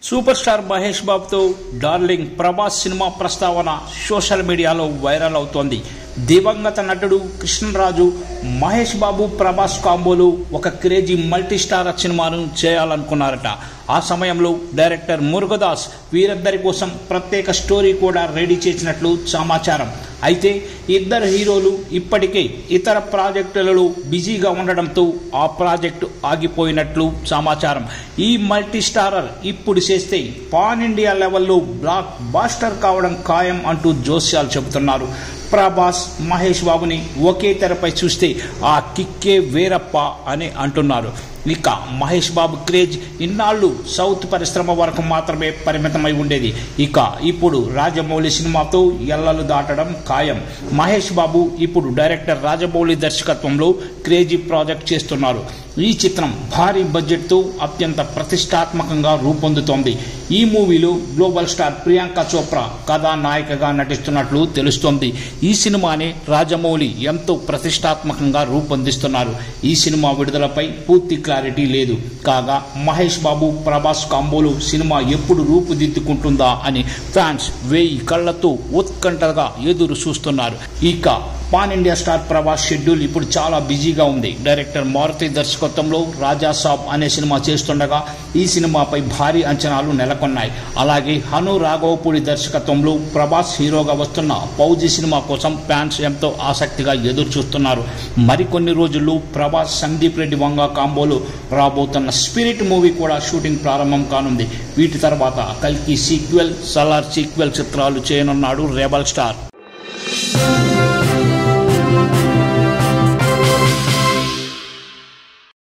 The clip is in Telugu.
సూపర్ స్టార్ మహేష్ బాబుతో డార్లింగ్ ప్రభాస్ సినిమా ప్రస్తావన సోషల్ మీడియాలో వైరల్ అవుతోంది. దివంగత నటుడు కృష్ణరాజు మహేష్ బాబు ప్రభాస్ కాంబోలో ఒక క్రేజీ మల్టీ స్టారర్ సినిమాను చేయాలనుకున్నారట. ఆ సమయంలో డైరెక్టర్ మురుగదాస్ వీరిద్దరి కోసం ప్రత్యేక స్టోరీ కూడా రెడీ చేసినట్లు సమాచారం. అయితే ఇద్దరు హీరోలు ఇప్పటికే ఇతర ప్రాజెక్టులలో బిజీగా ఉండడంతో ఆ ప్రాజెక్టు ఆగిపోయినట్లు సమాచారం. ఈ మల్టీ స్టారర్ ఇప్పుడు చేస్తే పాన్ ఇండియా లెవెల్లో బ్లాక్ బాస్టర్ కావడం ఖాయం అంటూ జోస్యాలు చెబుతున్నారు. ప్రభాస్ మహేష్ బాబుని ఒకే తెరపై చూస్తే ఆ కిక్కే వేరప్ప అని అంటున్నారు. ఇక మహేష్ బాబు క్రేజ్ ఇన్నాళ్ళు సౌత్ పరిశ్రమ వరకు మాత్రమే పరిమితమై ఉండేది. ఇక ఇప్పుడు రాజమౌళి సినిమాతో ఎల్లలు దాటడం ఖాయం. మహేష్ బాబు ఇప్పుడు డైరెక్టర్ రాజమౌళి దర్శకత్వంలో క్రేజీ ప్రాజెక్ట్ చేస్తున్నారు. ఈ చిత్రం భారీ బడ్జెట్తో అత్యంత ప్రతిష్టాత్మకంగా రూపొందుతోంది. ఈ మూవీలో గ్లోబల్ స్టార్ ప్రియాంక చోప్రా కథానాయికగా నటిస్తున్నట్లు తెలుస్తోంది. ఈ సినిమాని రాజమౌళి ఎంతో ప్రతిష్టాత్మకంగా రూపొందిస్తున్నారు. ఈ సినిమా విడుదలపై పూర్తి క్లారిటీ లేదు. కాగా మహేష్ బాబు ప్రభాస్ కాంబోలో సినిమా ఎప్పుడు రూపుదిద్దుకుంటుందా అని ఫ్యాన్స్ 1000 కళ్లతో ఉత్కంఠగా ఎదురు చూస్తున్నారు. ఇక pan India star Prabhas schedule ఇప్పుడు చాలా బిజీగా ఉంది. డైరెక్టర్ మారుతి దర్శకత్వంలో రాజా సాబ్ అనే సినిమా చేస్తుండగా ఈ సినిమాపై భారీ అంచనాలు నెలకొన్నాయి. అలాగే హను రాఘవపూడి దర్శకత్వంలో ప్రభాస్ హీరోగా వస్తున్న ఫౌజీ సినిమా కోసం ఫ్యాన్స్ ఎంతో ఆసక్తిగా ఎదురు చూస్తున్నారు. మరికొన్ని రోజుల్లో ప్రభాస్ సందీప్ రెడ్డి వంగ కాంబోలో రాబోతున్న స్పిరిట్ మూవీ కూడా షూటింగ్ ప్రారంభం కానుంది. వీటి తర్వాత కల్కి సీక్వెల్, సలార్ సీక్వెల్ చిత్రాలు చేయనున్నాడు రెబల్ స్టార్.